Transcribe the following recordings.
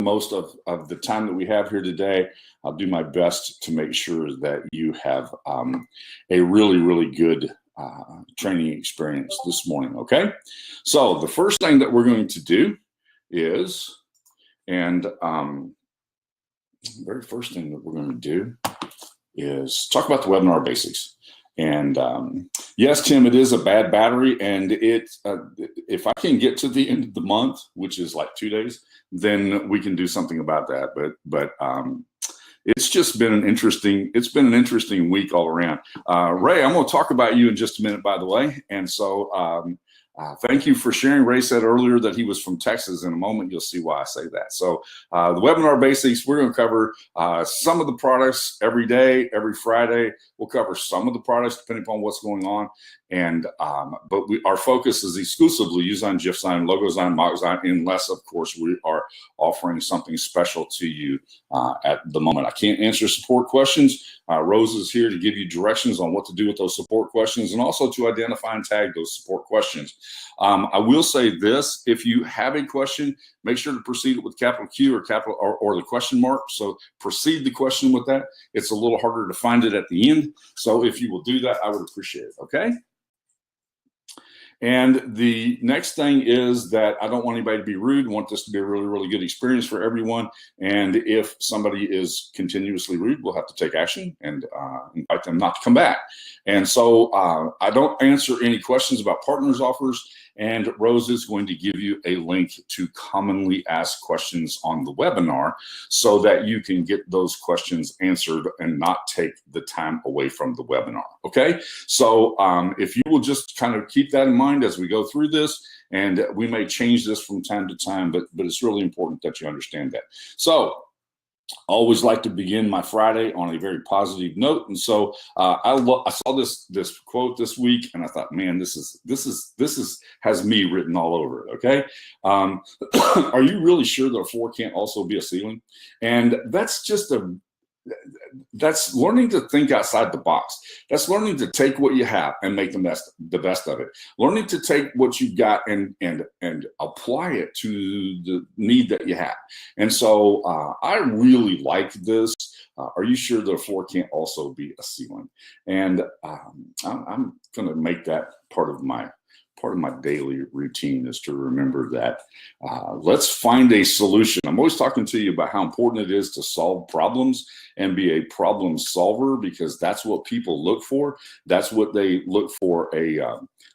most of the time that we have here today. I'll do my best to make sure that you have a really, really good training experience this morning, okay? So the first thing that we're going to do is, very first thing that we're going to do is talk about the webinar basics. And yes, Tim, it is a bad battery, and if I can get to the end of the month, which is like 2 days, then we can do something about that. But it's just been an interesting week all around. Ray, I'm going to talk about you in just a minute, by the way. And so thank you for sharing. Ray said earlier that he was from Texas. In a moment, you'll see why I say that. So the webinar basics, we're going to cover some of the products every day, every Friday. We'll cover some of the products depending upon what's going on. And but our focus is exclusively UZine, GIFZine, LogoZine, MockZine, unless, of course, we are offering something special to you at the moment. I can't answer support questions. Rose is here to give you directions on what to do with those support questions and also to identify and tag those support questions. I will say this: if you have a question, make sure to proceed it with capital Q or the question mark. So proceed the question with that. It's a little harder to find it at the end. So if you will do that, I would appreciate it. Okay. And the next thing is that I don't want anybody to be rude. I want this to be a really, really good experience for everyone. And if somebody is continuously rude, we'll have to take action and invite them not to come back. And so I don't answer any questions about partners offers. And Rose is going to give you a link to commonly asked questions on the webinar so that you can get those questions answered and not take the time away from the webinar. Okay, so if you will just kind of keep that in mind as we go through this, and we may change this from time to time, but it's really important that you understand that. So always like to begin my Friday on a very positive note, and so I saw this quote this week, and I thought, man, this has me written all over it. Okay, are you really sure that a floor can't also be a ceiling? And that's learning to think outside the box. That's learning to take what you have and make the best of it. Learning to take what you've got and apply it to the need that you have. And so I really like this. Are you sure the floor can't also be a ceiling? And I'm going to make that part of my daily routine is to remember that let's find a solution. I'm always talking to you about how important it is to solve problems and be a problem solver, because that's what people look for. That's what they look for.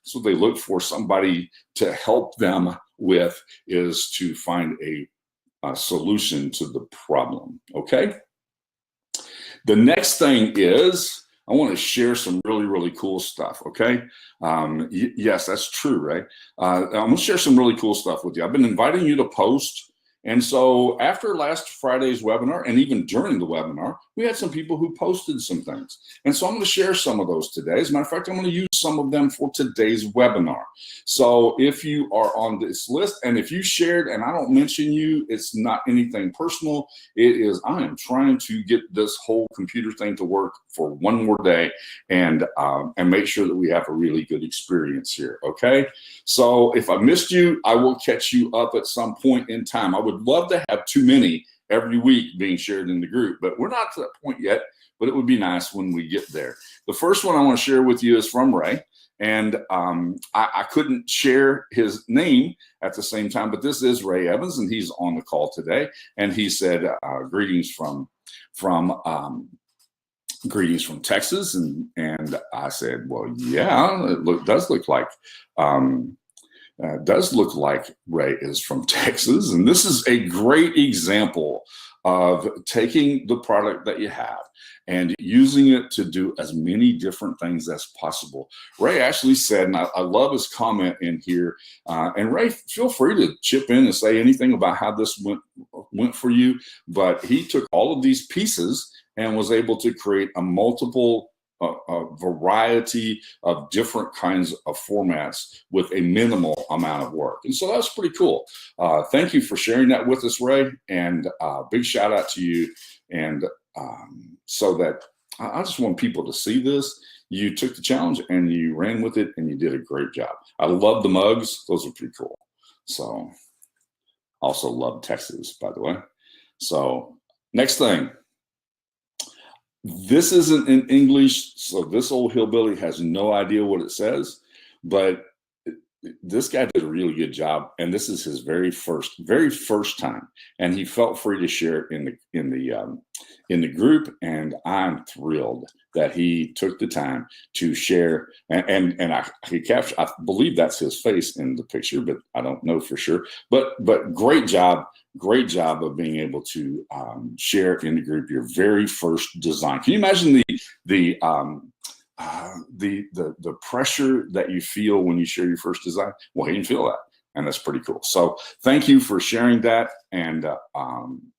So they look for somebody to help them with, is to find a solution to the problem. Okay. The next thing is, I want to share some really, really cool stuff, okay? Yes, that's true, right? I'm going to share some really cool stuff with you. I've been inviting you to post. And so after last Friday's webinar, and even during the webinar, we had some people who posted some things. And so I'm going to share some of those today. As a matter of fact, I'm going to use some of them for today's webinar. So if you are on this list, and if you shared and I don't mention you, it's not anything personal. It is, I am trying to get this whole computer thing to work for one more day and make sure that we have a really good experience here, okay? So if I missed you, I will catch you up at some point in time. I would love to have too many every week being shared in the group, but we're not to that point yet, but it would be nice when we get there. The first one I want to share with you is from Ray, and I couldn't share his name at the same time, but this is Ray Evans, and he's on the call today, and he said, greetings from Texas, and I said, well, yeah, it does look like Ray is from Texas. And this is a great example of taking the product that you have and using it to do as many different things as possible. Ray actually said, and I love his comment in here, and Ray, feel free to chip in and say anything about how this went for you, but he took all of these pieces and was able to create a variety of different kinds of formats with a minimal amount of work. And so that's pretty cool. Thank you for sharing that with us, Ray, and big shout out to you. And so that I just want people to see this. You took the challenge and you ran with it and you did a great job. I love the mugs. Those are pretty cool. So also love Texas, by the way. So next thing, this isn't in English, so this old hillbilly has no idea what it says, but this guy did a really good job, and this is his very first time, and he felt free to share it in the group, and I'm thrilled that he took the time to share. And he captured. I believe that's his face in the picture, but I don't know for sure. But great job of being able to share in the group your very first design. Can you imagine the pressure that you feel when you share your first design? Well, he didn't feel that, and that's pretty cool. So thank you for sharing that, and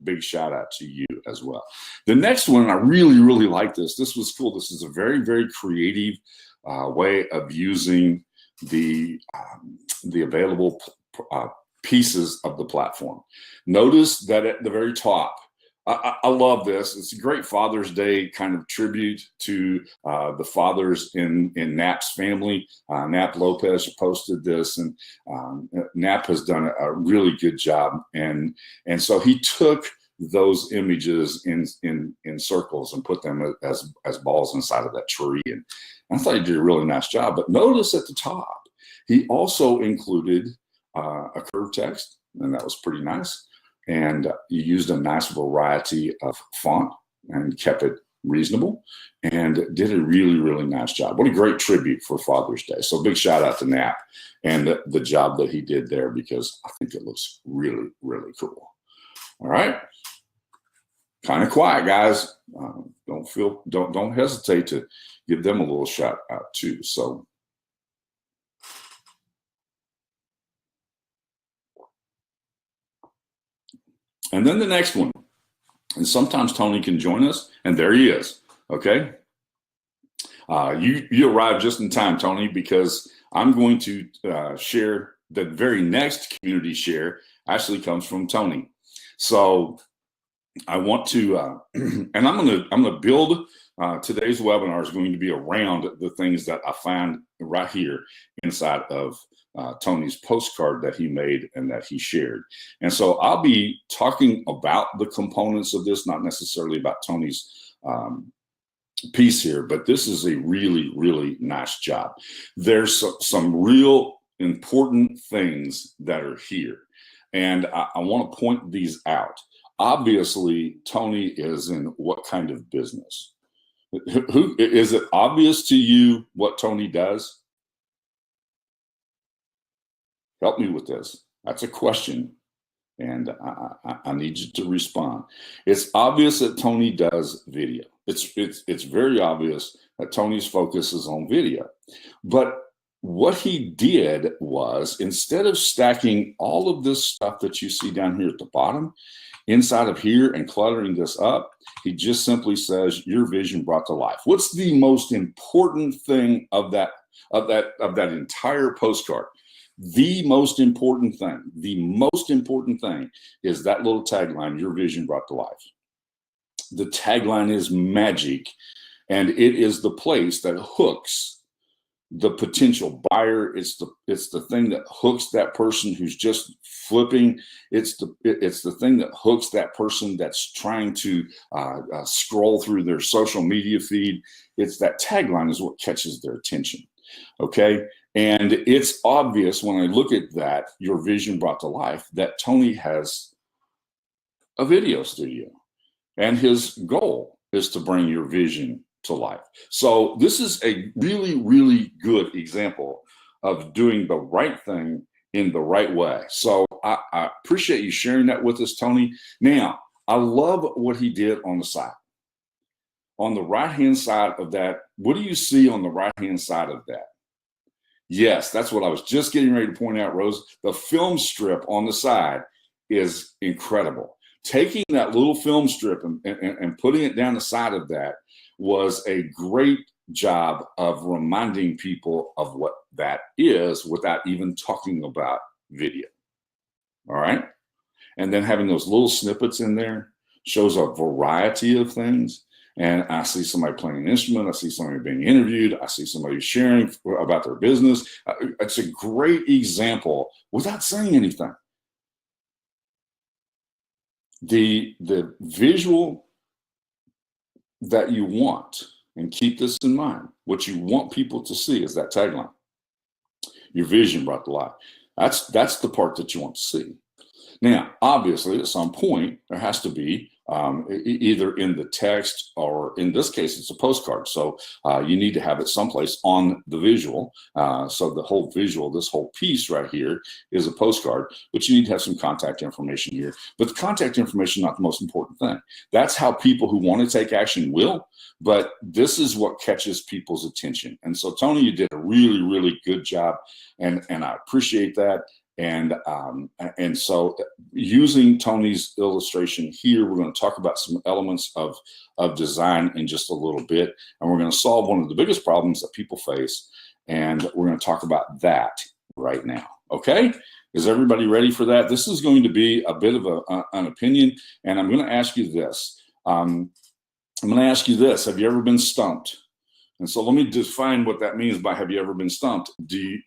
big shout out to you as well. The next one, I really like this. This was cool. This is a very creative way of using the available pieces of the platform. Notice that at the very top, I love this. It's a great Father's Day kind of tribute to the fathers in Knapp's family. Knapp Lopez posted this, and Knapp has done a really good job. And so he took those images in circles and put them as balls inside of that tree. And I thought he did a really nice job. But notice at the top, he also included a curved text, and that was pretty nice. And you used a nice variety of font and kept it reasonable, and did a really nice job. What a great tribute for Father's Day. So big shout out to Knapp and the job that he did there, because I think it looks really cool. All right. Kind of quiet, guys. Don't hesitate to give them a little shout out too. So and then the next one, and sometimes Tony can join us, and there he is. Okay, you arrived just in time, Tony, because I'm going to share the very next community share. Actually, comes from Tony. So I want to, and I'm gonna build. Today's webinar is going to be around the things that I find right here inside of Tony's postcard that he made and that he shared. And so I'll be talking about the components of this, not necessarily about Tony's piece here, but this is a really nice job. There's some real important things that are here, and I want to point these out. Obviously, Tony is in what kind of business? Who is it obvious to you what Tony does? Help me with this. That's a question, and I need you to respond. It's obvious that Tony does video. It's very obvious that Tony's focus is on video. But what he did was, instead of stacking all of this stuff that you see down here at the bottom inside of here and cluttering this up, he just simply says, your vision brought to life. What's the most important thing of that entire postcard? The most important thing is that little tagline, your vision brought to life. The tagline is magic, and it is the place that hooks the potential buyer. It's the thing that hooks that person who's just flipping. It's the thing that hooks that person that's trying to scroll through their social media feed. It's that tagline is what catches their attention. Okay, and it's obvious when I look at that, your vision brought to life, that Tony has a video studio, and his goal is to bring your vision to life. So this is a really good example of doing the right thing in the right way. So I appreciate you sharing that with us, Tony. Now, I love what he did on the side. On the right-hand side of that, what do you see on the right-hand side of that? Yes, that's what I was just getting ready to point out, Rose. The film strip on the side is incredible. Taking that little film strip and putting it down the side of that was a great job of reminding people of what that is without even talking about video. All right. And then having those little snippets in there shows a variety of things. And I see somebody playing an instrument. I see somebody being interviewed. I see somebody sharing about their business. It's a great example without saying anything. The visual that you want, and keep this in mind, what you want people to see is that tagline. Your vision brought to life. That's the part that you want to see. Now, obviously, at some point, there has to be either in the text, or in this case, it's a postcard. So you need to have it someplace on the visual. So the whole visual, this whole piece right here is a postcard, but you need to have some contact information here. But the contact information is not the most important thing. That's how people who want to take action will, but this is what catches people's attention. And so, Tony, you did a really, really good job, and I appreciate that. And so using Tony's illustration here, we're going to talk about some elements of design in just a little bit. And we're going to solve one of the biggest problems that people face. And we're going to talk about that right now. Okay? Is everybody ready for that? This is going to be a bit of an opinion. And I'm going to ask you this. Have you ever been stumped? And so let me define what that means by have you ever been stumped?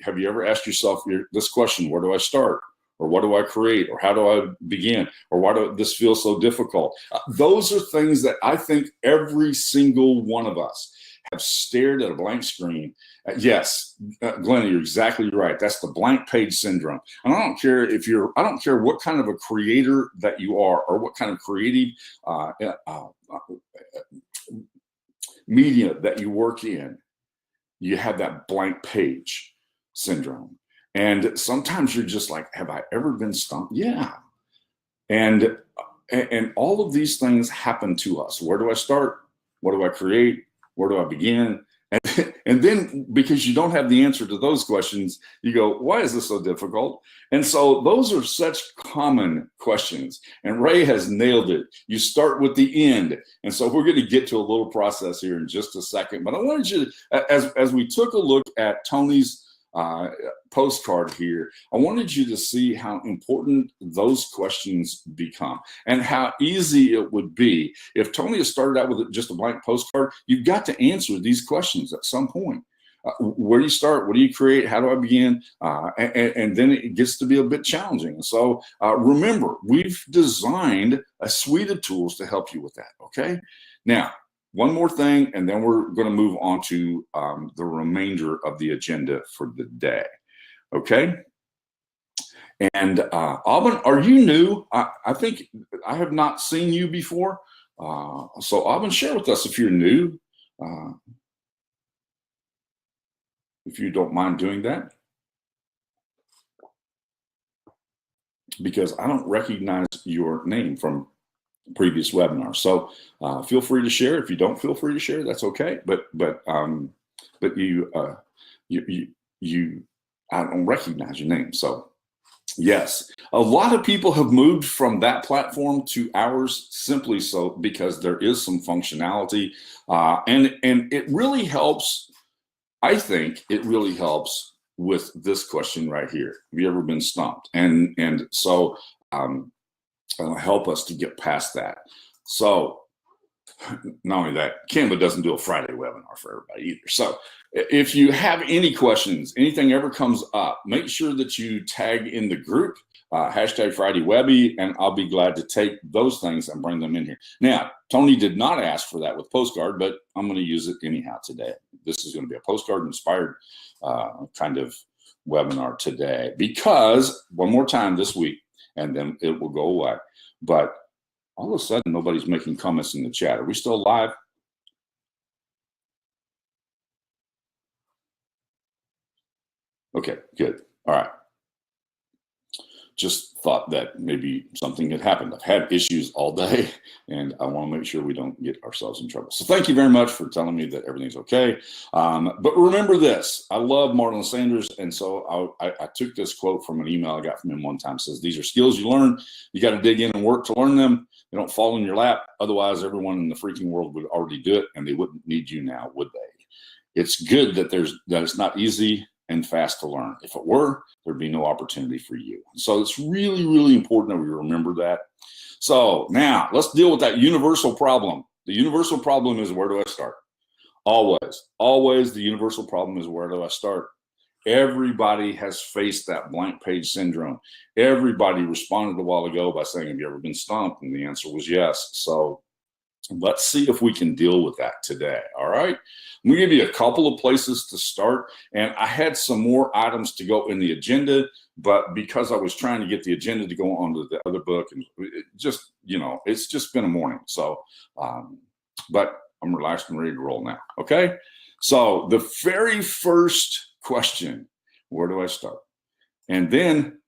Have you ever asked yourself this question, where do I start? Or what do I create? Or how do I begin? Or why do this feel so difficult? Those are things that I think every single one of us have stared at a blank screen. Yes, Glenn, you're exactly right. That's the blank page syndrome. And I don't care what kind of a creator that you are, or what kind of creative media that you work in, you have that blank page syndrome. And sometimes you're just like, have I ever been stumped? Yeah. And all of these things happen to us. Where do I start? What do I create? Where do I begin? And then, because you don't have the answer to those questions, you go, why is this so difficult? And so those are such common questions. And Ray has nailed it. You start with the end. And so we're going to get to a little process here in just a second. But I wanted you to, as we took a look at Tony's postcard here, I wanted you to see how important those questions become, and how easy it would be if Tony had started out with just a blank postcard. You've got to answer these questions at some point. Where do you start? What do you create? How do I begin? And then it gets to be a bit challenging. So remember, we've designed a suite of tools to help you with that. Okay. Now, one more thing, and then we're going to move on to the remainder of the agenda for the day. Okay. And Aubin, are you new? I think I have not seen you before. So Aubin, share with us if you're new, if you don't mind doing that, because I don't recognize your name from previous webinar. So feel free to share. If you don't feel free to share, that's okay. But you I don't recognize your name. So yes, a lot of people have moved from that platform to ours simply so because there is some functionality, and it really helps. I think it really helps with this question right here. Have you ever been stumped? And so it'll help us to get past that. So not only that, Canva doesn't do a Friday webinar for everybody either. So if you have any questions, anything ever comes up, make sure that you tag in the group, hashtag Friday Webby, and I'll be glad to take those things and bring them in here. Now, Tony did not ask for that with postcard, but I'm going to use it anyhow today. This is going to be a postcard inspired kind of webinar today, because one more time this week, and then it will go away. But all of a sudden, nobody's making comments in the chat. Are we still live? Okay, good. All right. Just thought that maybe something had happened. I've had issues all day, and I want to make sure we don't get ourselves in trouble. So thank you very much for telling me that everything's okay. But remember this, I love Marlon Sanders, and so I took this quote from an email I got from him one time. It says, these are skills you learn. You got to dig in and work to learn them. They don't fall in your lap. Otherwise, everyone in the freaking world would already do it, and they wouldn't need you now, would they? It's good that it's not easy and fast to learn. If it were, there'd be no opportunity for you. So it's really, really important that we remember that. So now let's deal with that universal problem. The universal problem is, where do I start? Always the universal problem is, where do I start? Everybody has faced that blank page syndrome. Everybody responded a while ago by saying, have you ever been stumped? And the answer was yes. So let's see if we can deal with that today. All right. I'm going to give you a couple of places to start. And I had some more items to go in the agenda, but because I was trying to get the agenda to go on to the other book, and it just, you know, it's just been a morning. So, but I'm relaxed and ready to roll now. Okay. So the very first question, where do I start? And then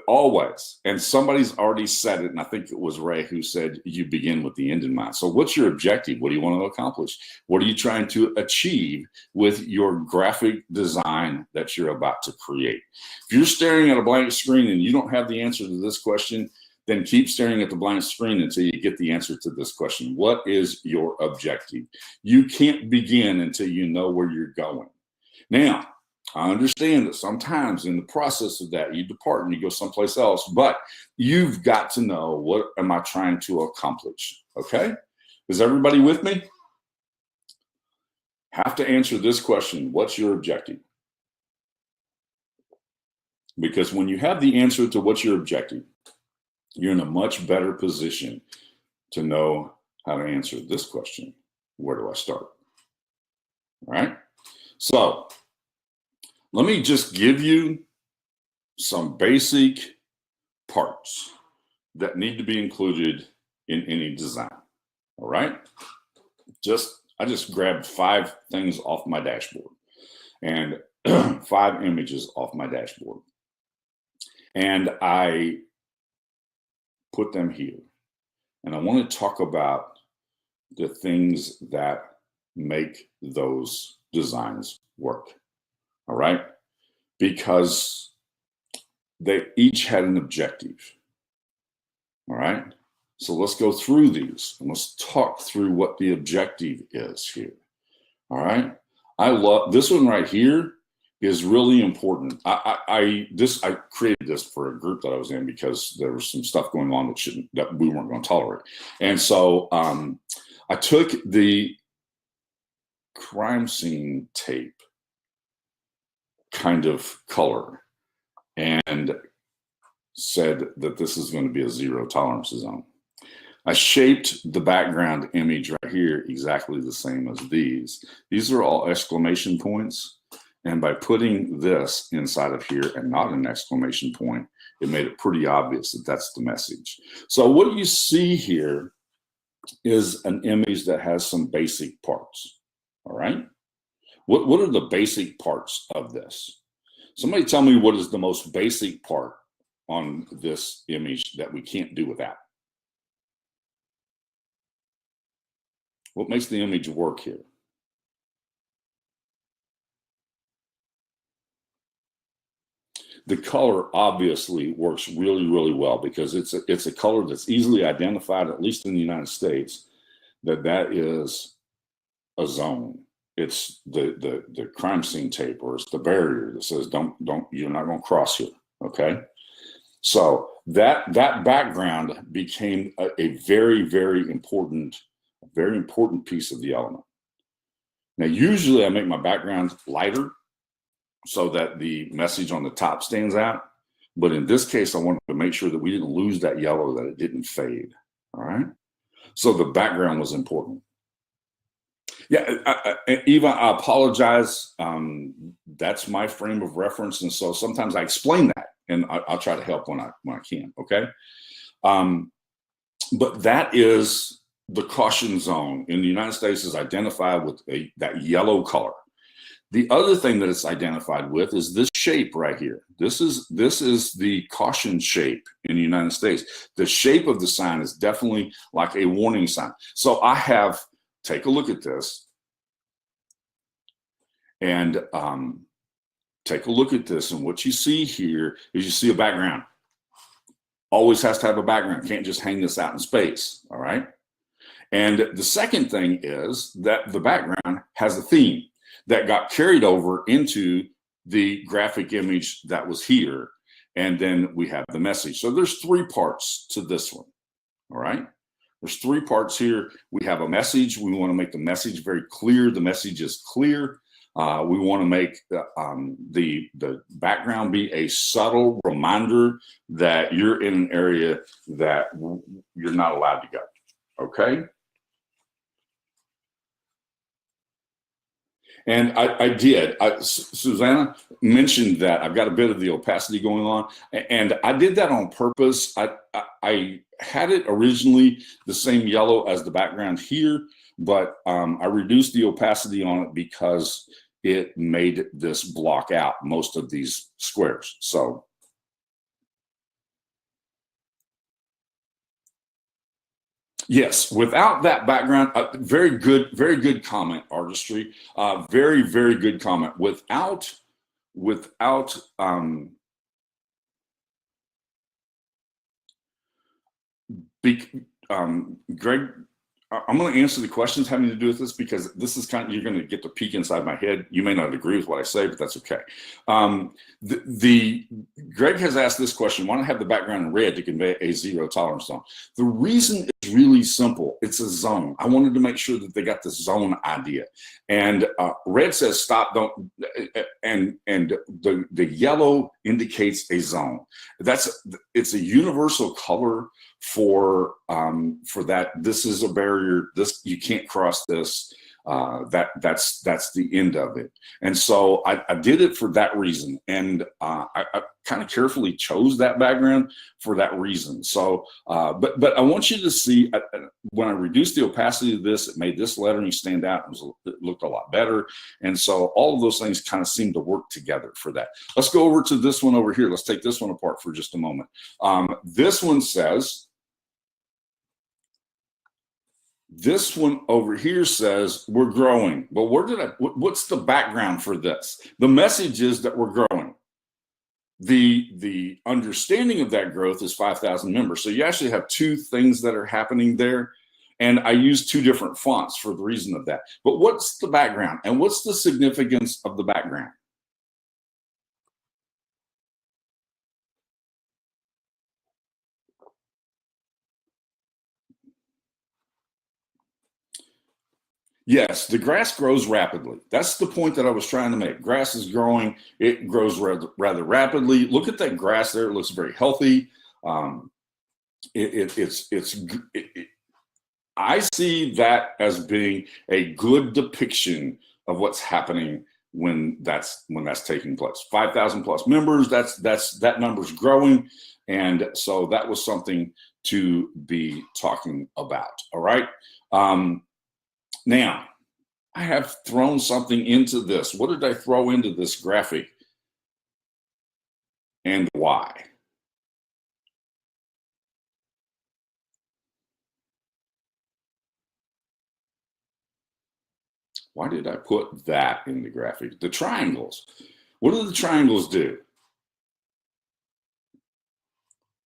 always, and somebody's already said it, and I think it was Ray who said you begin with the end in mind. So what's your objective? What do you want to accomplish? What are you trying to achieve with your graphic design that you're about to create? If you're staring at a blank screen and you don't have the answer to this question, then keep staring at the blank screen until you get the answer to this question. What is your objective? You can't begin until you know where you're going. Now, I understand that sometimes in the process of that, you depart and you go someplace else, but you've got to know, what am I trying to accomplish? Okay? Is everybody with me? Have to answer this question. What's your objective? Because when you have the answer to what's your objective, you're in a much better position to know how to answer this question. Where do I start? All right? So, let me just give you some basic parts that need to be included in any design. All right. I just grabbed 5 things off my dashboard and 5 images off my dashboard. And I put them here. And I want to talk about the things that make those designs work. All right, because they each had an objective. All right, so let's go through these and let's talk through what the objective is here. All right, I love this one right here. Is really important. I created this for a group that I was in because there was some stuff going on that we weren't going to tolerate, and so I took the crime scene tape kind of color and said that this is going to be a 0 tolerance zone. I shaped the background image right here exactly the same as these. These are all exclamation points. And by putting this inside of here and not an exclamation point, it made it pretty obvious that that's the message. So what you see here is an image that has some basic parts. All right. What are the basic parts of this? Somebody tell me what is the most basic part on this image that we can't do without. What makes the image work here? The color obviously works really, really well because it's a color that's easily identified, at least in the United States, that is a zone. It's the crime scene tape, or it's the barrier that says you're not going to cross here. Okay, so that background became a very, very important piece of the element. Now, usually I make my background lighter so that the message on the top stands out, but in this case, I wanted to make sure that we didn't lose that yellow, that it didn't fade. All right, so the background was important. Yeah, Eva, I apologize. That's my frame of reference, and so sometimes I explain that, and I'll try to help when I can. Okay, but that is the caution zone in the United States is identified with that yellow color. The other thing that it's identified with is this shape right here. This is the caution shape in the United States. The shape of the sign is definitely like a warning sign. So I have. Take a look at this and take a look at this. And what you see here is you see a background. Always has to have a background. Can't just hang this out in space. All right. And the second thing is that the background has a theme that got carried over into the graphic image that was here. And then we have the message. So there's 3 parts to this one. All right. There's 3 parts here. We have a message. We want to make the message very clear. The message is clear. We want to make the background be a subtle reminder that you're in an area that you're not allowed to go. Okay. And I did. Susanna mentioned that I've got a bit of the opacity going on, and I did that on purpose. I had it originally the same yellow as the background here, but I reduced the opacity on it because it made this block out most of these squares. So yes, without that background, very good comment, artistry. Very good comment. Without Greg, I'm going to answer the questions having to do with this because this is kind of, you're going to get to peek inside my head. You may not agree with what I say, but that's okay. Greg has asked this question: why not have the background in red to convey a zero tolerance zone? The reason is really simple. It's a zone. I wanted to make sure that they got the zone idea. And red says stop, don't, and the yellow indicates a zone. It's a universal color for that. This is a barrier. This, you can't cross this. That's the end of it. And so I did it for that reason. And I kind of carefully chose that background for that reason. So, but I want you to see when I reduced the opacity of this, it made this lettering stand out. It looked a lot better. And so all of those things kind of seem to work together for that. Let's go over to this one over here. Let's take this one apart for just a moment. This one says, this one over here says we're growing. Well, what's the background for this? The message is that we're growing. The understanding of that growth is 5,000 members. So you actually have two things that are happening there. And I use two different fonts for the reason of that. But what's the background and what's the significance of the background? Yes, the grass grows rapidly. That's the point that I was trying to make. Grass is growing. It grows rather rapidly. Look at that grass there. It looks very healthy. I see that as being a good depiction of what's happening when that's taking place. 5,000 plus members. That number's growing, and so that was something to be talking about. All right. Now, I have thrown something into this. What did I throw into this graphic and why? Why did I put that in the graphic? The triangles. What do the triangles do?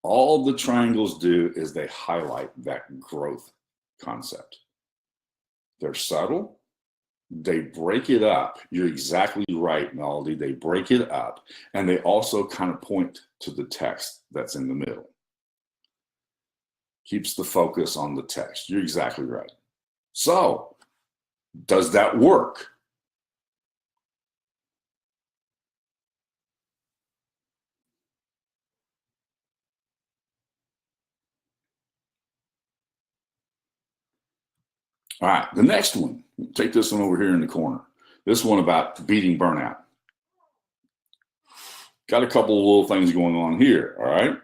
All the triangles do is they highlight that growth concept. They're subtle. They break it up. You're exactly right, Melody. They break it up, and they also kind of point to the text that's in the middle. Keeps the focus on the text. You're exactly right. So, does that work? All right, the next one. Take this one over here in the corner. This one about beating burnout. Got a couple of little things going on here, all right?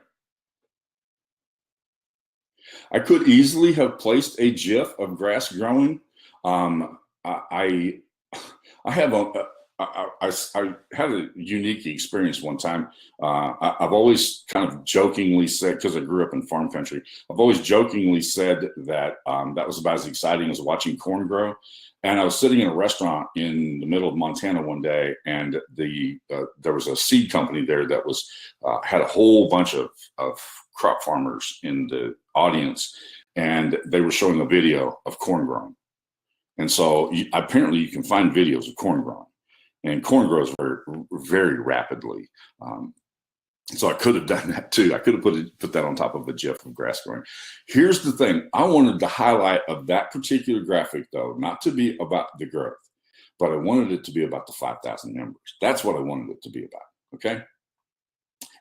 I could easily have placed a GIF of grass growing. I had a unique experience one time. I've always kind of jokingly said, because I grew up in farm country, I've always jokingly said that that was about as exciting as watching corn grow. And I was sitting in a restaurant in the middle of Montana one day, and there was a seed company there that was had a whole bunch of crop farmers in the audience, and they were showing a video of corn growing. And so apparently you can find videos of corn growing, and corn grows very rapidly. So I could have done that too. I could have put that on top of a GIF of grass growing. Here's the thing. I wanted to highlight of that particular graphic, though, not to be about the growth, but I wanted it to be about the 5,000 members. That's what I wanted it to be about. Okay.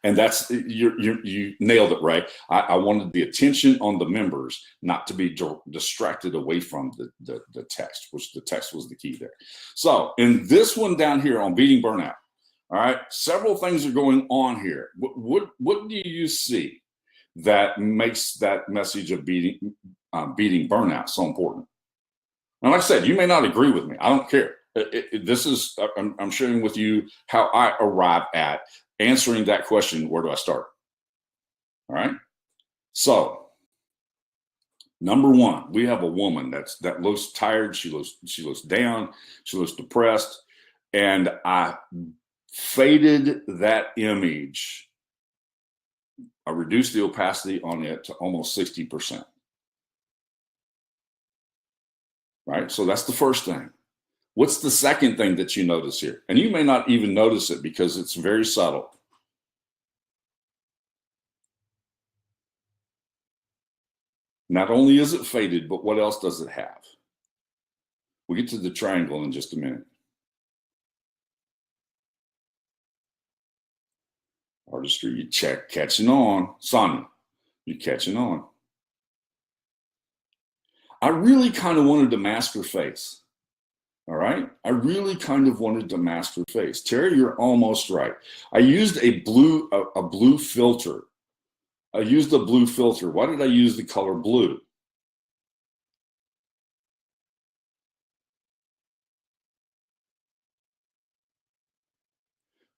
And that's, you nailed it, right? I wanted the attention on the members, not to be distracted away from the text, which the text was the key there. So in this one down here on beating burnout, all right, several things are going on here. What do you see that makes that message of beating burnout so important? And like I said, you may not agree with me. I don't care. This is, I'm sharing with you how I arrive at answering that question. Where do I start? All right. So number one, we have a woman that looks tired. She looks down. She looks depressed. And I faded that image. I reduced the opacity on it to almost 60%. Right. So that's the first thing. What's the second thing that you notice here? And you may not even notice it because it's very subtle. Not only is it faded, but what else does it have? We'll get to the triangle in just a minute. Artistry, you catching on. Sonia, you're catching on. I really kind of wanted to mask her face. All right. I really kind of wanted to mask her face. Terry, you're almost right. I used a blue filter. I used a blue filter. Why did I use the color blue?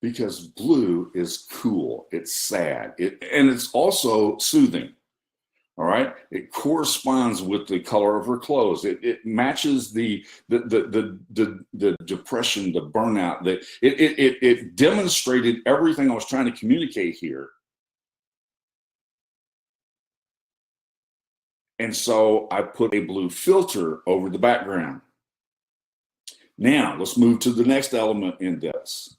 Because blue is cool. It's sad. And it's also soothing. All right. It corresponds with the color of her clothes. It matches the depression, the burnout. It demonstrated everything I was trying to communicate here. And so I put a blue filter over the background. Now let's move to the next element in this.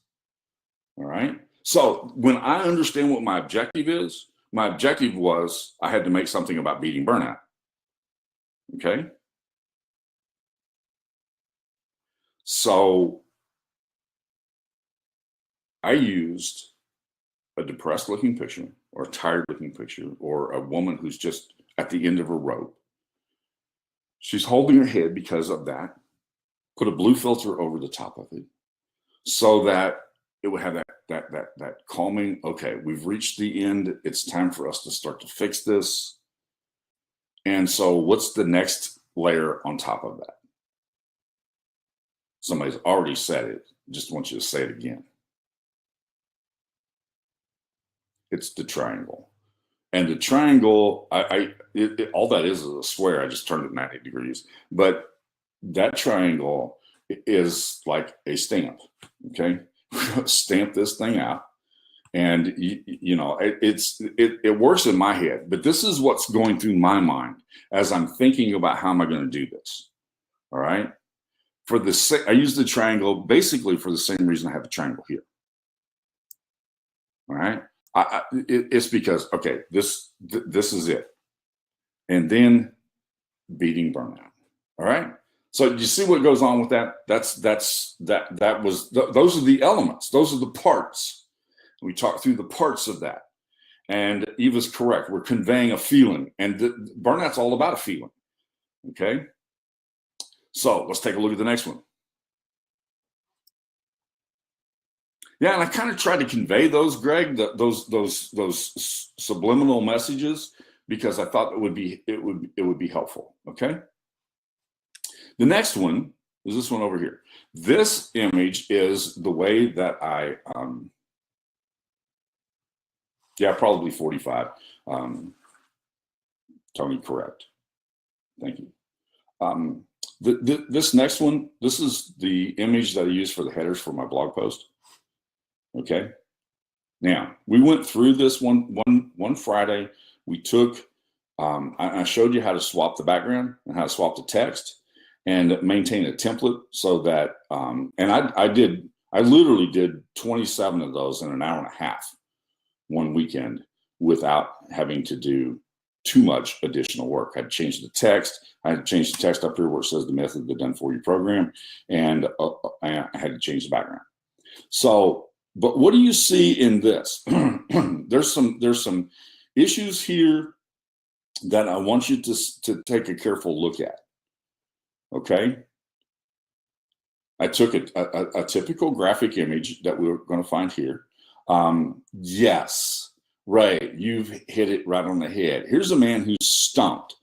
All right. So when I understand what my objective is, my objective was I had to make something about beating burnout. Okay. So I used a depressed looking picture or a tired looking picture or a woman who's just at the end of a rope. She's holding her head because of that. Put a blue filter over the top of it so that it would have that calming, okay, we've reached the end. It's time for us to start to fix this. And so what's the next layer on top of that? Somebody's already said it. Just want you to say it again. It's the triangle. And the triangle, all that is a square. I just turned it 90 degrees. But that triangle is like a stamp, okay? Stamp this thing out, and it works in my head, but this is what's going through my mind as I'm thinking about how am I going to do this. All right, I use the triangle basically for the same reason I have a triangle here. All right, it's because okay, this is it, and then beating burnout. All right. So you see what goes on with that? Those are the elements. Those are the parts. We talked through the parts of that. And Eva's correct. We're conveying a feeling. And burnout's all about a feeling. Okay? So let's take a look at the next one. Yeah, and I kind of tried to convey those, Greg, those subliminal messages because I thought it would be helpful. Okay? The next one is this one over here. This image is the way that I, probably 45. Tony, correct. Thank you. This next one, this is the image that I use for the headers for my blog post. Okay. Now, we went through this one Friday. We took, I showed you how to swap the background and how to swap the text and maintain a template so that, and I literally did 27 of those in an hour and a half one weekend without having to do too much additional work. I had to change the text. I had to change the text up here where it says the method of the done for you program, and I had to change the background. So, but what do you see in this? There's some issues here that I want you to take a careful look at. Okay. I took a typical graphic image that we were going to find here. Yes, Ray, you've hit it right on the head. Here's a man who's stumped.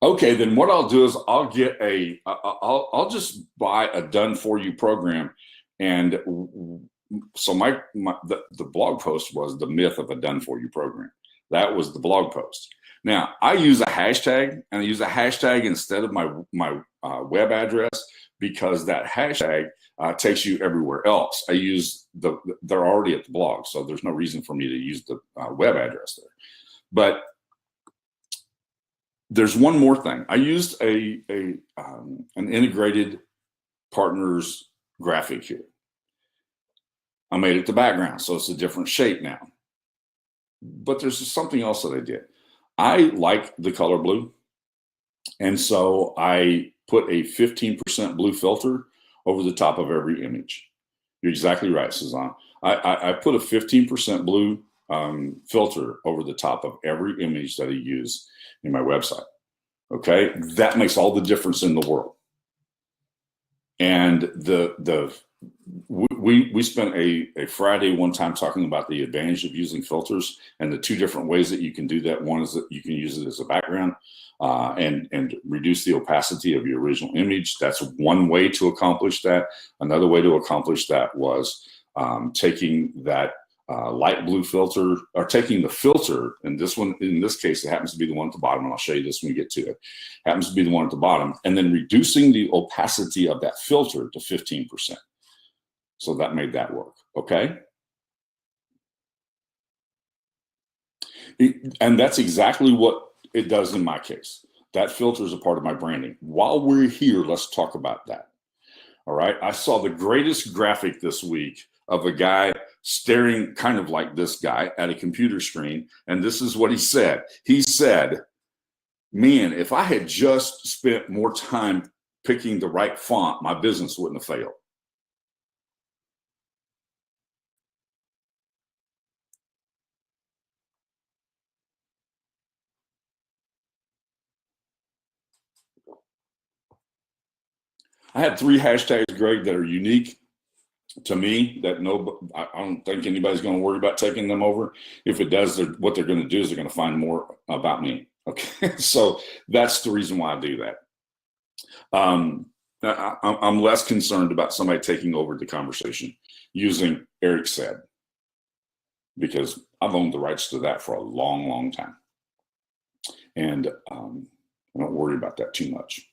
Okay, then what I'll do is I'll get I'll just buy a done for you program. And so the blog post was the myth of a done for you program. That was the blog post. Now I use a hashtag, and I use a hashtag instead of my web address, because that hashtag takes you everywhere else. I use they're already at the blog, so there's no reason for me to use the web address there. But there's one more thing. I used an integrated partners graphic here. I made it the background, so it's a different shape now. But there's something else that I did. I like the color blue, and so I put a 15% blue filter over the top of every image. You're exactly right, Suzanne. I put a 15% blue filter over the top of every image that I use in my website. Okay, that makes all the difference in the world. And we spent a Friday one time talking about the advantage of using filters and the two different ways that you can do that. One is that you can use it as a background and reduce the opacity of your original image. That's one way to accomplish that. Another way to accomplish that was taking that light blue filter, or taking the filter, and this one, in this case, it happens to be the one at the bottom, and I'll show you this when we get to it. Happens to be the one at the bottom, and then reducing the opacity of that filter to 15%. So that made that work, okay? And that's exactly what it does in my case. That filter is a part of my branding. While we're here, let's talk about that. All right, I saw the greatest graphic this week of a guy staring kind of like this guy at a computer screen. And this is what he said. He said, man, if I had just spent more time picking the right font, my business wouldn't have failed. I had 3 hashtags, Greg, that are unique to me, that I don't think anybody's going to worry about taking them over. If it does, what they're going to do is they're going to find more about me. Okay, so that's the reason why I do that. I'm less concerned about somebody taking over the conversation using Eric said, because I've owned the rights to that for a long, long time. And I don't worry about that too much.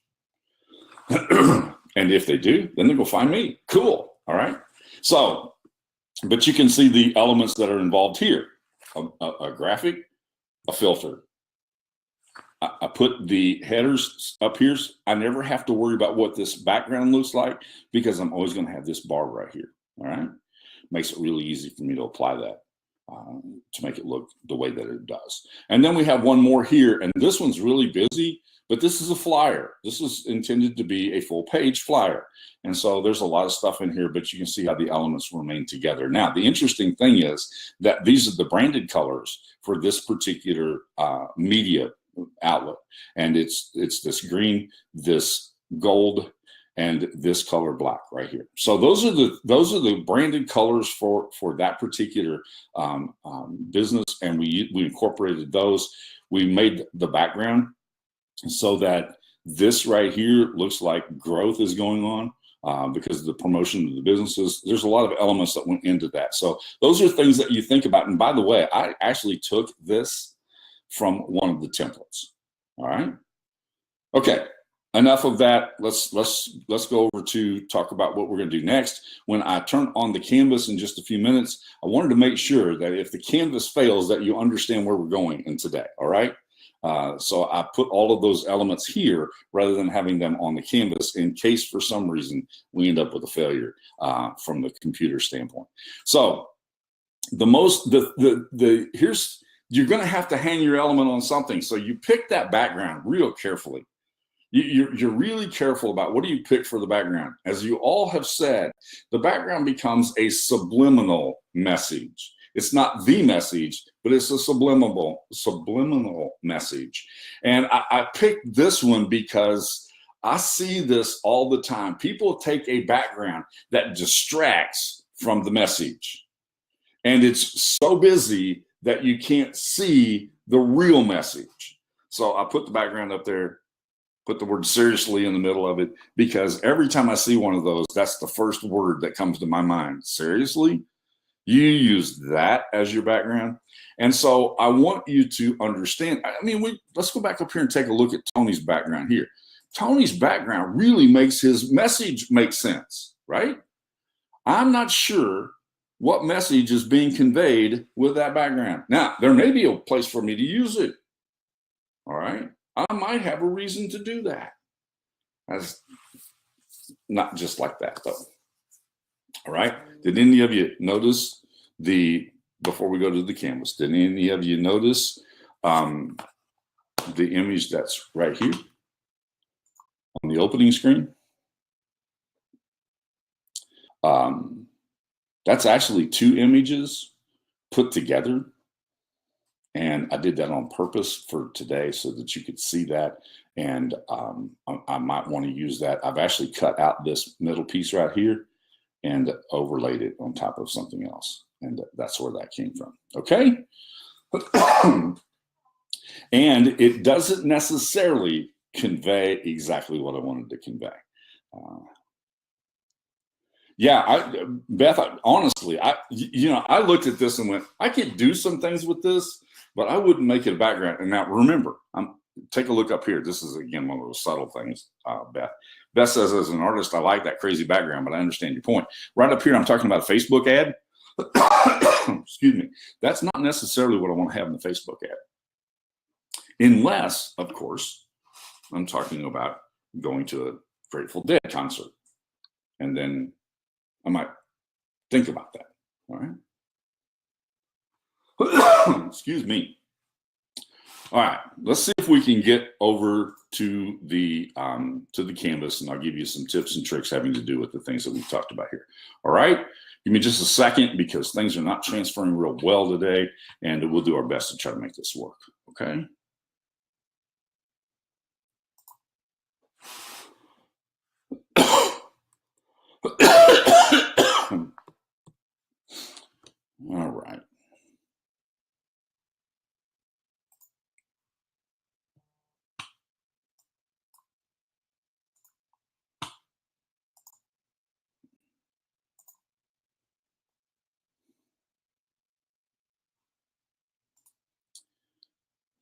And if they do, then they'll go find me. Cool. All right. So, but you can see the elements that are involved here. A graphic, a filter. I put the headers up here. I never have to worry about what this background looks like, because I'm always going to have this bar right here. All right. Makes it really easy for me to apply that to make it look the way that it does. And then we have one more here, and this one's really busy, but this is a flyer. This is intended to be a full page flyer. And so there's a lot of stuff in here, but you can see how the elements remain together. Now, the interesting thing is that these are the branded colors for this particular media outlet. And it's this green, this gold, and this color black right here. So those are the branded colors for that particular business, and we incorporated those. We made the background so that this right here looks like growth is going on because of the promotion of the businesses. There's a lot of elements that went into that. So those are things that you think about. And by the way, I actually took this from one of the templates. All right. Okay. Enough of that. Let's go over to talk about what we're going to do next. When I turn on the canvas in just a few minutes, I wanted to make sure that if the canvas fails, that you understand where we're going in today. All right. So I put all of those elements here rather than having them on the canvas in case for some reason we end up with a failure from the computer standpoint. So here's you're going to have to hang your element on something. So you pick that background real carefully. You're really careful about what do you pick for the background. As you all have said, the background becomes a subliminal message. It's not the message, but it's a subliminal message. And I picked this one because I see this all the time. People take a background that distracts from the message. And it's so busy that you can't see the real message. So I put the background up there, put the word seriously in the middle of it, because every time I see one of those, that's the first word that comes to my mind. Seriously? You use that as your background. And so I want you to understand. I mean, let's go back up here and take a look at Tony's background here. Tony's background really makes his message make sense, right? I'm not sure what message is being conveyed with that background. Now, there may be a place for me to use it. All right. I might have a reason to do that. That's not just like that, though. All right. Did any of you notice before we go to the canvas, did any of you notice the image that's right here on the opening screen? That's actually two images put together. And I did that on purpose for today so that you could see that. And I might want to use that. I've actually cut out this middle piece right here and overlaid it on top of something else. And that's where that came from. Okay. And it doesn't necessarily convey exactly what I wanted to convey. Beth, honestly, I looked at this and went, I could do some things with this, but I wouldn't make it a background. And now remember, take a look up here. This is, again, one of those subtle things, Beth. Beth says, as an artist, I like that crazy background, but I understand your point. Right up here, I'm talking about a Facebook ad. Excuse me. That's not necessarily what I want to have in the Facebook ad. Unless, of course, I'm talking about going to a Grateful Dead concert. And then I might think about that. All right. Excuse me. All right. Let's see if we can get over to the canvas, and I'll give you some tips and tricks having to do with the things that we've talked about here. All right. Give me just a second because things are not transferring real well today, and we'll do our best to try to make this work. Okay. All right.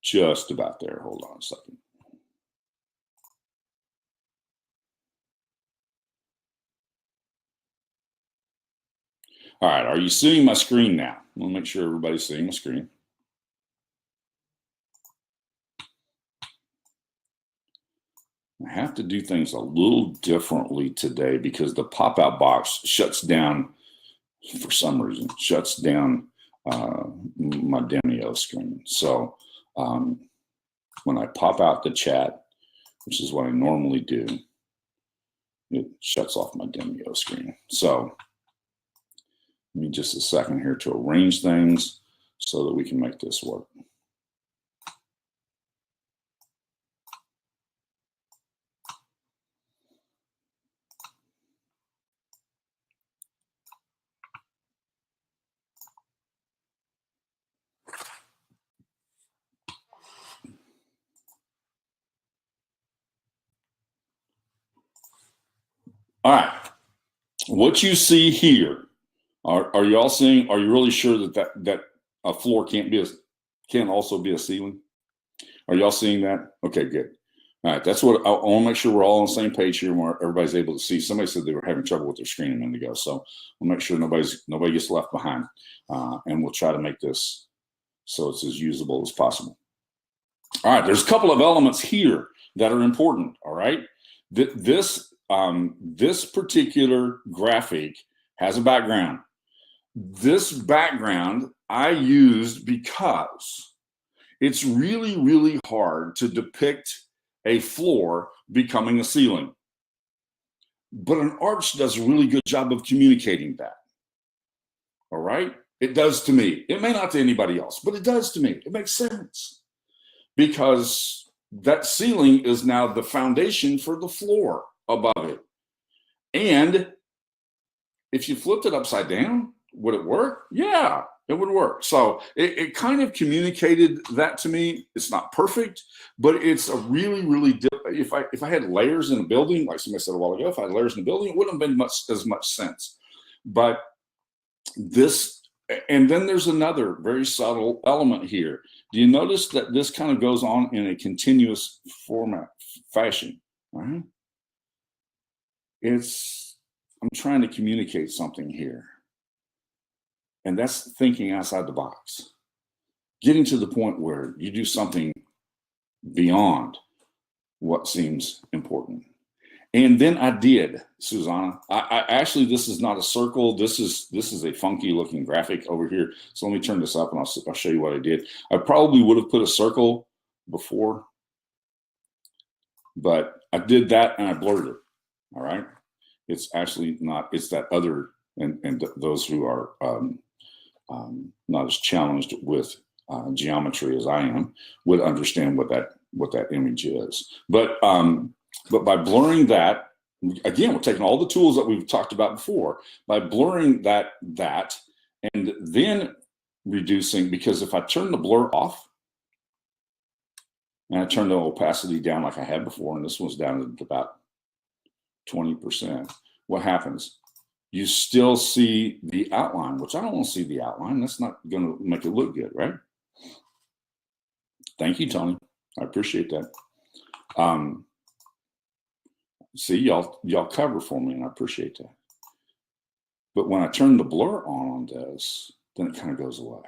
Just about there. Hold on a second. All right. Are you seeing my screen now? I want to make sure everybody's seeing my screen. I have to do things a little differently today because the pop-out box shuts down for some reason, shuts down my Demio screen. So when I pop out the chat, which is what I normally do, it shuts off my Demio screen. So give me just a second here to arrange things so that we can make this work. All right, what you see here, are you all seeing? Are you really sure that a floor can't also be a ceiling? Are y'all seeing that? Okay, good. All right, that's what I want to make sure we're all on the same page here, where everybody's able to see. Somebody said they were having trouble with their screen a minute ago, so we'll make sure nobody gets left behind, and we'll try to make this so it's as usable as possible. All right, there's a couple of elements here that are important. All right, this particular graphic has a background. This background I used because It's really, really hard to depict a floor becoming a ceiling. But an arch does a really good job of communicating that. All right? It does to me. It may not to anybody else, but it does to me. It makes sense because that ceiling is now the foundation for the floor above it. And if you flipped it upside down, would it work? Yeah, it would work. So it kind of communicated that to me. It's not perfect, but it's a really, really, if I had layers in a building, like somebody said a while ago, if I had layers in a building, it wouldn't have been as much sense. But this, and then there's another very subtle element here. Do you notice that this kind of goes on in a continuous fashion? Right? I'm trying to communicate something here. And that's thinking outside the box. Getting to the point where you do something beyond what seems important. And then I did, Susanna. I actually, this is not a circle. This is a funky looking graphic over here. So let me turn this up and I'll show you what I did. I probably would have put a circle before, but I did that and I blurred it. All right. It's actually not, it's that other, and those who are not as challenged with geometry as I am would understand what that image is. But by blurring that, again, we're taking all the tools that we've talked about before, by blurring that and then reducing, because if I turn the blur off and I turn the opacity down like I had before, and this one's down to about 20%, what happens? You still see the outline, which I don't want to see the outline. That's not going to make it look good, right? Thank you, Tony. I appreciate that. See, y'all cover for me, and I appreciate that. But when I turn the blur on this, then it kind of goes away,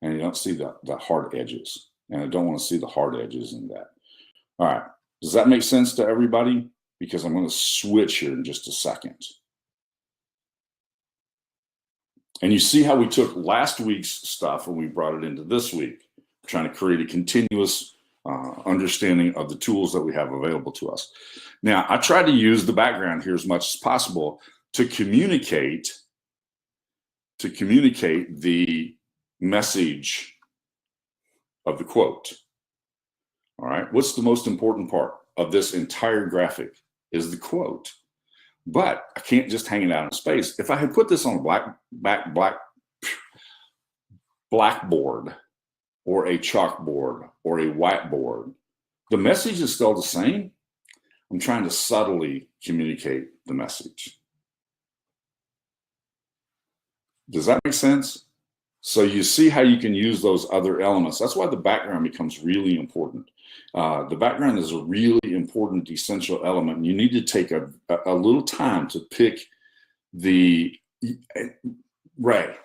and you don't see the hard edges. And I don't want to see the hard edges in that. All right, does that make sense to everybody? Because I'm going to switch here in just a second. And you see how we took last week's stuff and we brought it into this week, trying to create a continuous understanding of the tools that we have available to us. Now, I try to use the background here as much as possible to communicate the message of the quote. All right, what's the most important part of this entire graphic is the quote. But I can't just hang it out in space. If I had put this on a blackboard or a chalkboard or a whiteboard, the message is still the same. I'm trying to subtly communicate the message. Does that make sense? So you see how you can use those other elements. That's why the background becomes really important. The background is a really important essential element. And you need to take a little time to pick the, right,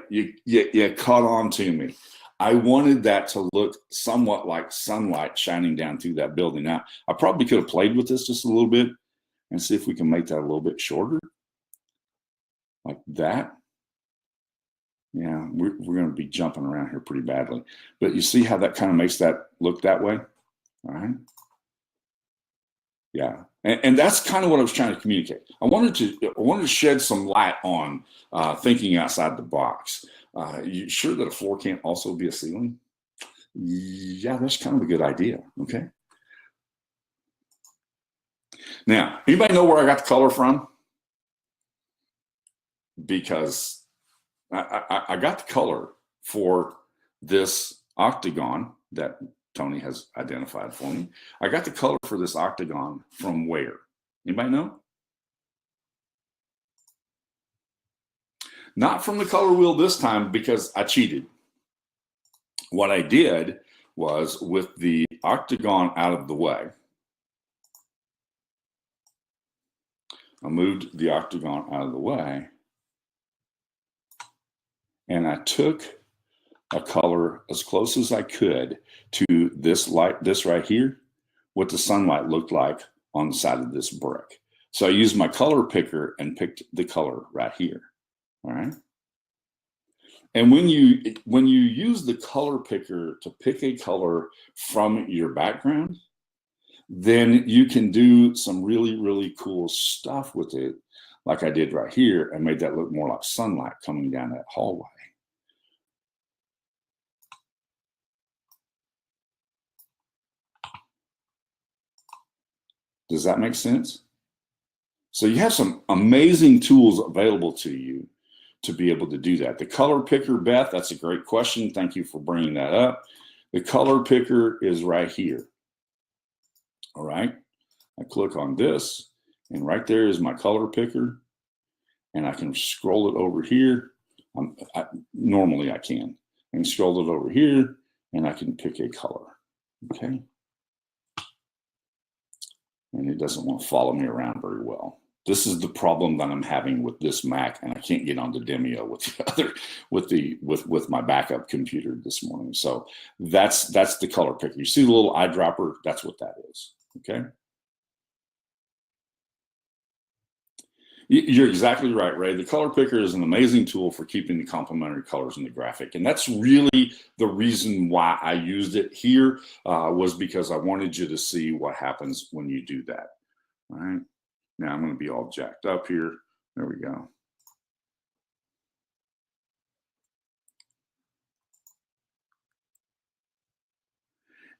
you caught on to me. I wanted that to look somewhat like sunlight shining down through that building. Now, I probably could have played with this just a little bit and see if we can make that a little bit shorter, like that. Yeah, we're going to be jumping around here pretty badly. But you see how that kind of makes that look that way? All right. Yeah, and that's kind of what I was trying to communicate. I wanted to shed some light on thinking outside the box. You sure that a floor can't also be a ceiling? Yeah, that's kind of a good idea. Okay. Now, anybody know where I got the color from? Because I got the color for this octagon that Tony has identified for me. I got the color for this octagon from where? Anybody know? Not from the color wheel this time, because I cheated. What I did was, with the octagon out of the way, I moved the octagon out of the way, and I took a color as close as I could to this light, this right here, what the sunlight looked like on the side of this brick. So I used my color picker and picked the color right here. All right. And when you use the color picker to pick a color from your background, then you can do some really, really cool stuff with it, like I did right here, and made that look more like sunlight coming down that hallway. Does that make sense? So you have some amazing tools available to you to be able to do that. The color picker, Beth, that's a great question. Thank you for bringing that up. The color picker is right here. All right. I click on this, and right there is my color picker, and I can scroll it over here. Normally I can. I can scroll it over here, and I can pick a color. Okay. And it doesn't want to follow me around very well. This is the problem that I'm having with this Mac, and I can't get onto Demio with my backup computer this morning. So that's the color picker. You see the little eyedropper? That's what that is. Okay. You're exactly right, Ray. The color picker is an amazing tool for keeping the complementary colors in the graphic. And that's really the reason why I used it here, was because I wanted you to see what happens when you do that. All right. Now I'm going to be all jacked up here. There we go.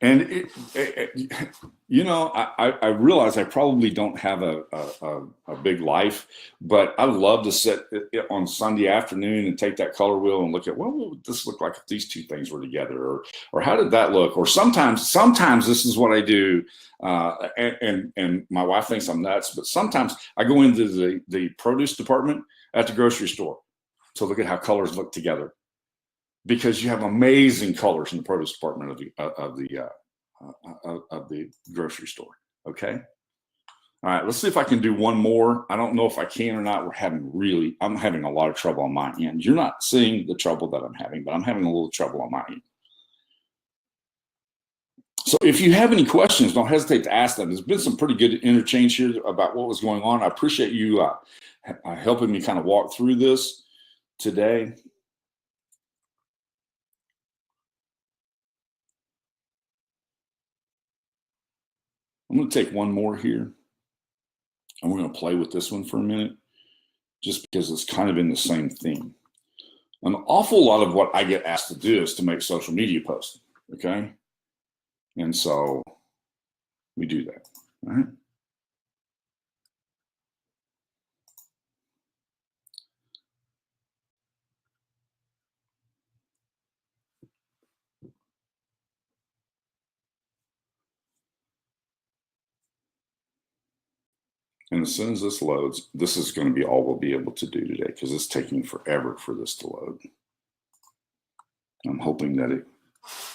And you know, I realize I probably don't have a big life, but I love to sit on Sunday afternoon and take that color wheel and look at, well, what would this look like if these two things were together, or how did that look? Or sometimes this is what I do, and my wife thinks I'm nuts, but sometimes I go into the produce department at the grocery store to look at how colors look together, because you have amazing colors in the produce department of the grocery store. Okay. All right. Let's see if I can do one more. I don't know if I can or not. I'm having a lot of trouble on my end. You're not seeing the trouble that I'm having, but I'm having a little trouble on my end. So if you have any questions, don't hesitate to ask them. There's been some pretty good interchange here about what was going on. I appreciate you helping me kind of walk through this today. I'm going to take one more here, and we're going to play with this one for a minute, just because it's kind of in the same theme. An awful lot of what I get asked to do is to make social media posts, okay? And so we do that, all right? And as soon as this loads, this is going to be all we'll be able to do today, because it's taking forever for this to load. I'm hoping that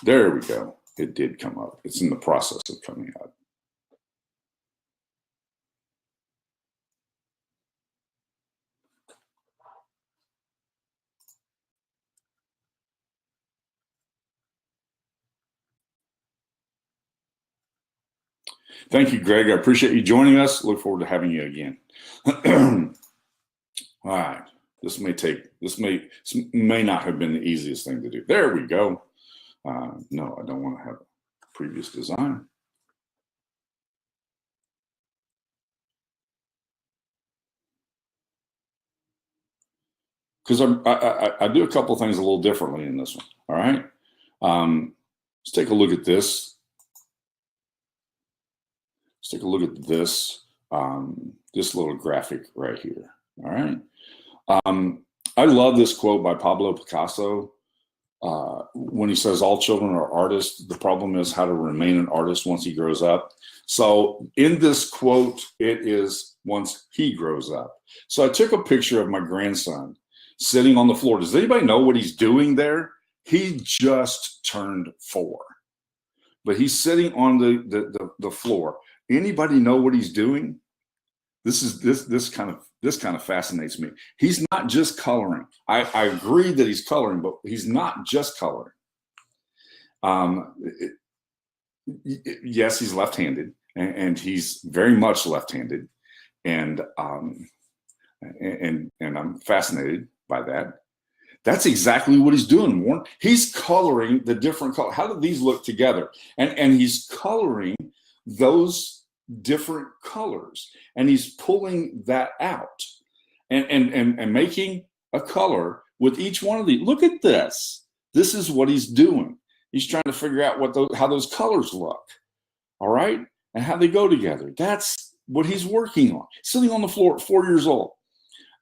there we go. It did come up. It's in the process of coming up. Thank you, Greg. I appreciate you joining us. Look forward to having you again. All right. This may not have been the easiest thing to do. There we go. No, I don't want to have a previous design. Because I do a couple of things a little differently in this one. All right. Let's take a look at this. Let's take a look at this, this little graphic right here. All right. I love this quote by Pablo Picasso when he says, all children are artists. The problem is how to remain an artist once he grows up. So in this quote, it is once he grows up. So I took a picture of my grandson sitting on the floor. Does anybody know what he's doing there? He just turned 4, but he's sitting on the floor. Anybody know what he's doing? This kind of fascinates me. He's not just coloring. I agree that he's coloring, but he's not just coloring. Yes, he's left-handed, and he's very much left-handed, and I'm fascinated by that. That's exactly what he's doing, Warren. He's coloring the different colors. How do these look together? And he's coloring those different colors, and he's pulling that out and making a color with each one of these. Look at this. This is what he's doing. He's trying to figure out how those colors look, all right, and how they go together. That's what he's working on. Sitting on the floor at 4 years old.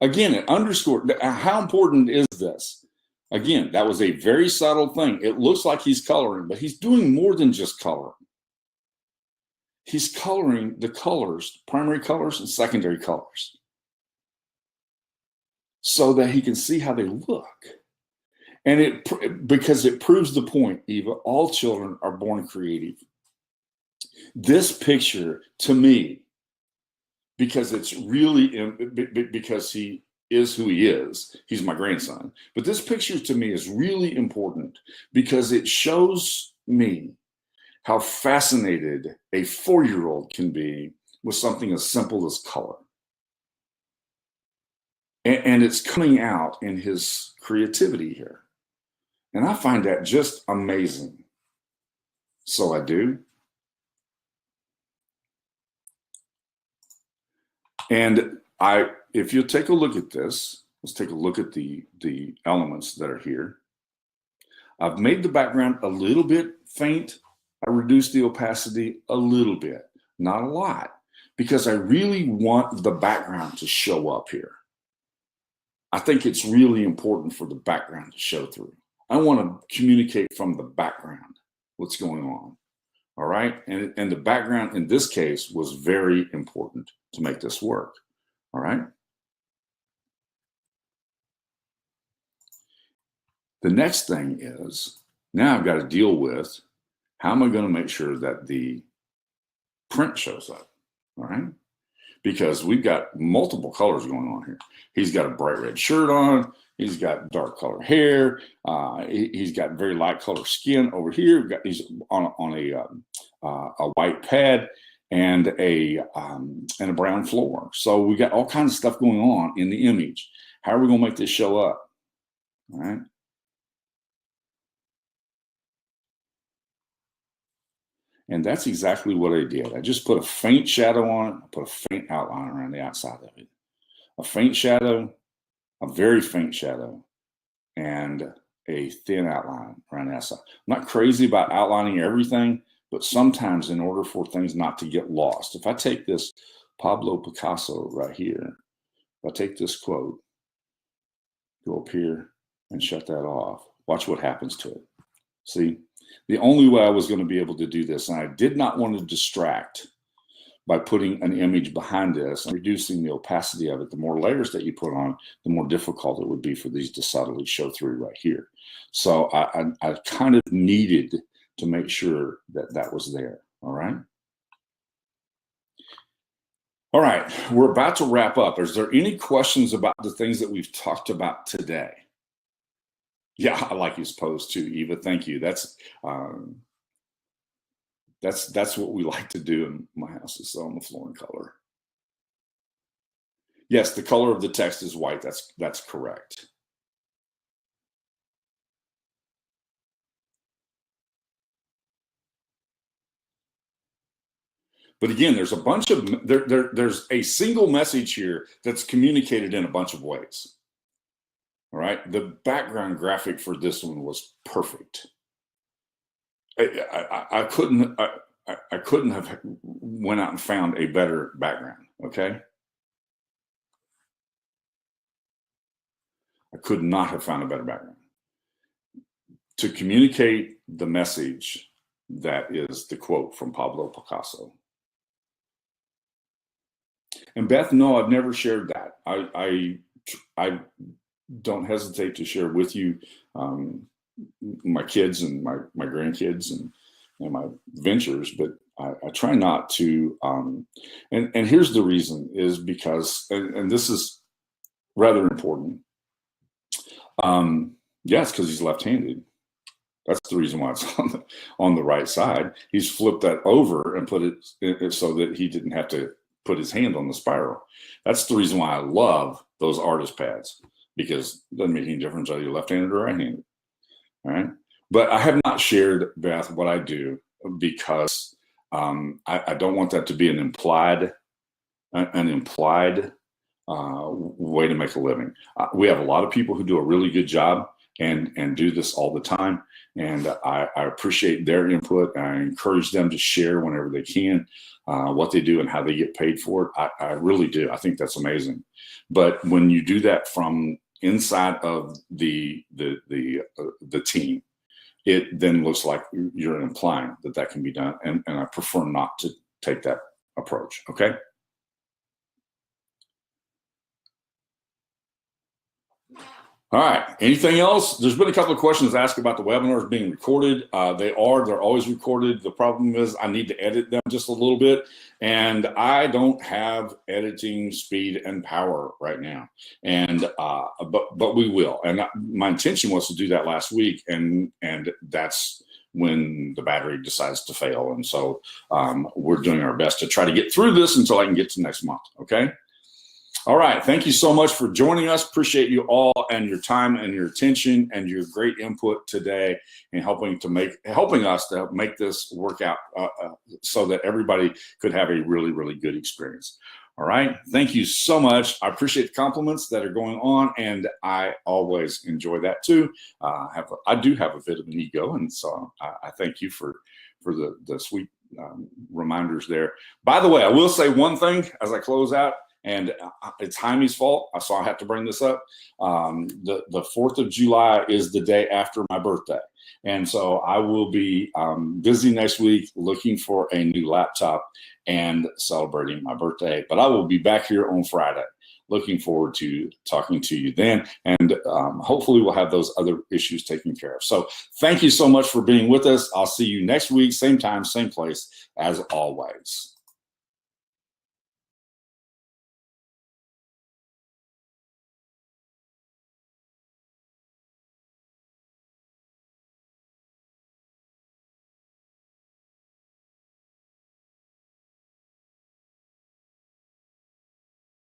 Again, it underscored how important is this. Again, that was a very subtle thing. It looks like he's coloring, but he's doing more than just coloring. He's coloring the colors, primary colors and secondary colors, so that he can see how they look. And because it proves the point, Eva, all children are born creative. This picture, to me, because it's really, because he is who he is, he's my grandson. But this picture to me is really important because it shows me how fascinated a 4-year-old can be with something as simple as color. And it's coming out in his creativity here. And I find that just amazing. So I do. And if you take a look at this, let's take a look at the elements that are here. I've made the background a little bit faint. I reduced the opacity a little bit, not a lot, because I really want the background to show up here. I think it's really important for the background to show through. I want to communicate from the background what's going on. All right. And the background in this case was very important to make this work. All right. The next thing is, now I've got to deal with, how am I going to make sure that the print shows up? All right. Because we've got multiple colors going on here. He's got a bright red shirt on. He's got dark colored hair. He's got very light colored skin over here. He's on a white pad and a brown floor. So we got all kinds of stuff going on in the image. How are we going to make this show up? All right. And that's exactly what I did. I just put a faint shadow on it. I put a faint outline around the outside of it. A faint shadow, a very faint shadow, and a thin outline around the outside. I'm not crazy about outlining everything, but sometimes in order for things not to get lost, if I take this Pablo Picasso right here, if I take this quote, go up here and shut that off, watch what happens to it. See? The only way I was going to be able to do this, and I did not want to distract by putting an image behind this and reducing the opacity of it. The more layers that you put on, the more difficult it would be for these to subtly show through right here. So I kind of needed to make sure that that was there. All right. All right. We're about to wrap up. Is there any questions about the things that we've talked about today? Yeah, I like his pose too, Eva. Thank you. That's what we like to do in my house, is on the floor in color. Yes, the color of the text is white. That's correct. But again, there's a bunch of there's a single message here that's communicated in a bunch of ways. All right, the background graphic for this one was perfect. I couldn't have went out and found a better background. Okay, I could not have found a better background to communicate the message that is the quote from Pablo Picasso. And Beth, no, I've never shared that. I don't hesitate to share with you my kids and my grandkids and my ventures, but I try not to. And here's the reason, is because, and this is rather important. Yes, because he's left-handed. That's the reason why it's on the right side. He's flipped that over and put it so that he didn't have to put his hand on the spiral. That's the reason why I love those artist pads. because it doesn't make any difference whether you're left-handed or right-handed. All right. But I have not shared, Beth, what I do because I don't want that to be an implied way to make a living. We have a lot of people who do a really good job and do this all the time. And I appreciate their input. I encourage them to share whenever they can what they do and how they get paid for it. I really do. I think that's amazing. But when you do that from inside of the team, it then looks like you're implying that that can be done. And I prefer not to take that approach. Okay. All right. Anything else? There's been a couple of questions asked about the webinars being recorded. They're always recorded. The problem is I need to edit them just a little bit, and I don't have editing speed and power right now. And but we will. And my intention was to do that last week, and that's when the battery decides to fail. And so we're doing our best to try to get through this until I can get to next month. Okay. All right. Thank you so much for joining us. Appreciate you all and your time and your attention and your great input today and helping us to make this work out so that everybody could have a really, really good experience. All right. Thank you so much. I appreciate the compliments that are going on, and I always enjoy that too. I do have a bit of an ego, and so I thank you for the sweet reminders there. By the way, I will say one thing as I close out. And it's Jaime's fault, so I have to bring this up. The 4th of July is the day after my birthday. And so I will be busy next week looking for a new laptop and celebrating my birthday. But I will be back here on Friday. Looking forward to talking to you then. And hopefully we'll have those other issues taken care of. So thank you so much for being with us. I'll see you next week, same time, same place as always.